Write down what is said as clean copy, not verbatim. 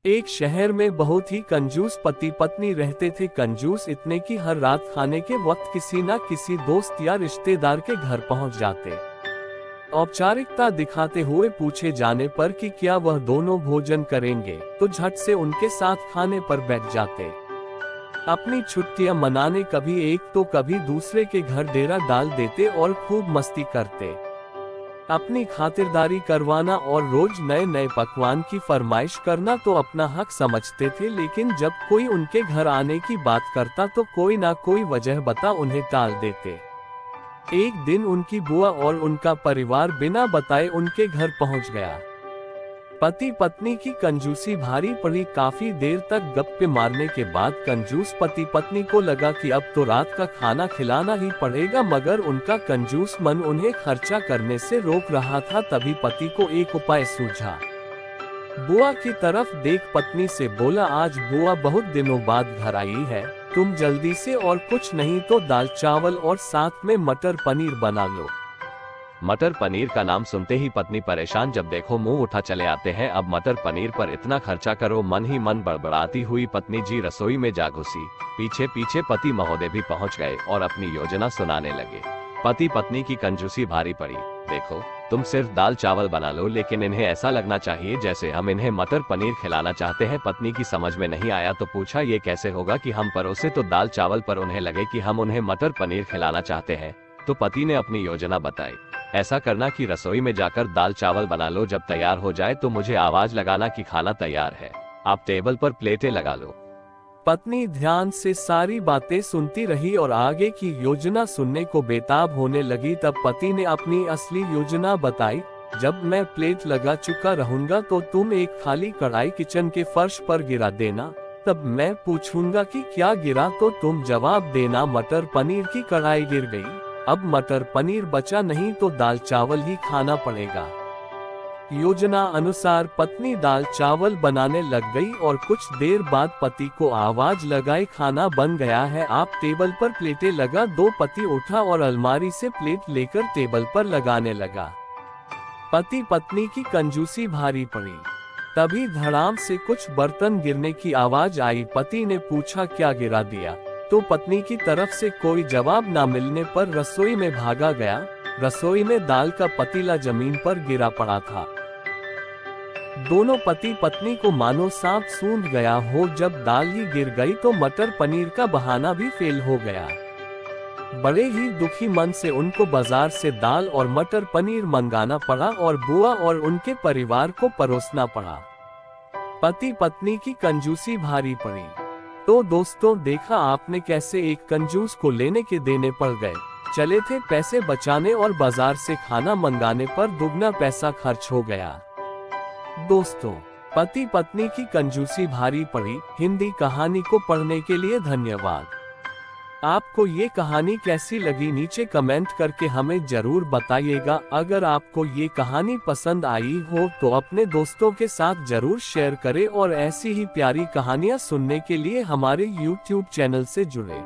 एक शहर में बहुत ही कंजूस पति पत्नी रहते थे। कंजूस इतने कि हर रात खाने के वक्त किसी न किसी दोस्त या रिश्तेदार के घर पहुंच जाते। औपचारिकता दिखाते हुए पूछे जाने पर कि क्या वह दोनों भोजन करेंगे तो झट से उनके साथ खाने पर बैठ जाते। अपनी छुट्टियां मनाने कभी एक तो कभी दूसरे के घर डेरा डाल देते और खूब मस्ती करते। अपनी खातिरदारी करवाना और रोज नए नए पकवान की फरमाइश करना तो अपना हक समझते थे, लेकिन जब कोई उनके घर आने की बात करता तो कोई ना कोई वजह बता उन्हें टाल देते। एक दिन उनकी बुआ और उनका परिवार बिना बताए उनके घर पहुंच गया। पति पत्नी की कंजूसी भारी पड़ी। काफी देर तक गप्पे मारने के बाद कंजूस पति पत्नी को लगा कि अब तो रात का खाना खिलाना ही पड़ेगा, मगर उनका कंजूस मन उन्हें खर्चा करने से रोक रहा था। तभी पति को एक उपाय सूझा। बुआ की तरफ देख पत्नी से बोला, आज बुआ बहुत दिनों बाद घर आई है, तुम जल्दी से और कुछ नहीं तो दाल चावल और साथ में मटर पनीर बना लो। मटर पनीर का नाम सुनते ही पत्नी परेशान, जब देखो मुंह उठा चले आते हैं। अब मटर पनीर पर इतना खर्चा करो, मन ही मन बड़बड़ाती हुई पत्नी जी रसोई में जा घुसी। पीछे पीछे पति महोदय भी पहुंच गए और अपनी योजना सुनाने लगे। पति पत्नी की कंजूसी भारी पड़ी। देखो, तुम सिर्फ दाल चावल बना लो, लेकिन इन्हें ऐसा लगना चाहिए जैसे हम इन्हें मटर पनीर खिलाना चाहते हैं। पत्नी की समझ में नहीं आया तो पूछा, ये कैसे होगा कि हम परोसे तो दाल चावल पर उन्हें लगे कि हम उन्हें मटर पनीर खिलाना चाहते हैं। तो पति ने अपनी योजना बताई, ऐसा करना कि रसोई में जाकर दाल चावल बना लो, जब तैयार हो जाए तो मुझे आवाज लगाना कि खाना तैयार है, आप टेबल पर प्लेटें लगा लो। पत्नी ध्यान से सारी बातें सुनती रही और आगे की योजना सुनने को बेताब होने लगी। तब पति ने अपनी असली योजना बताई, जब मैं प्लेट लगा चुका रहूंगा तो तुम एक खाली कढ़ाई किचन के फर्श पर गिरा देना। तब मैं पूछूंगा कि क्या गिरा तो तुम जवाब देना, मटर पनीर की कढ़ाई गिर गई। अब मटर पनीर बचा नहीं तो दाल चावल ही खाना पड़ेगा। योजना अनुसार पत्नी दाल चावल बनाने लग गई और कुछ देर बाद पति को आवाज लगाई, खाना बन गया है, आप टेबल पर प्लेटें लगा दो। पति उठा और अलमारी से प्लेट लेकर टेबल पर लगाने लगा। पति पत्नी की कंजूसी भारी पड़ी। तभी धड़ाम से कुछ बर्तन गिरने की आवाज आई। पति ने पूछा, क्या गिरा दिया? तो पत्नी की तरफ से कोई जवाब न मिलने पर रसोई में भागा गया। रसोई में दाल का पतीला जमीन पर गिरा पड़ा था। दोनों पति पत्नी को मानो सांप सूंघ गया हो। जब दाल ही गिर गई तो मटर पनीर का बहाना भी फेल हो गया। बड़े ही दुखी मन से उनको बाजार से दाल और मटर पनीर मंगाना पड़ा और बुआ और उनके परिवार को परोसना पड़ा। पति पत्नी की कंजूसी भारी पड़ी। तो दोस्तों, देखा आपने कैसे एक कंजूस को लेने के देने पड़ गए। चले थे पैसे बचाने और बाजार से खाना मंगाने पर दुगना पैसा खर्च हो गया। दोस्तों, पति पत्नी की कंजूसी भारी पड़ी हिंदी कहानी को पढ़ने के लिए धन्यवाद। आपको ये कहानी कैसी लगी नीचे कमेंट करके हमें जरूर बताइएगा। अगर आपको ये कहानी पसंद आई हो तो अपने दोस्तों के साथ जरूर शेयर करें और ऐसी ही प्यारी कहानियां सुनने के लिए हमारे YouTube चैनल से जुड़े।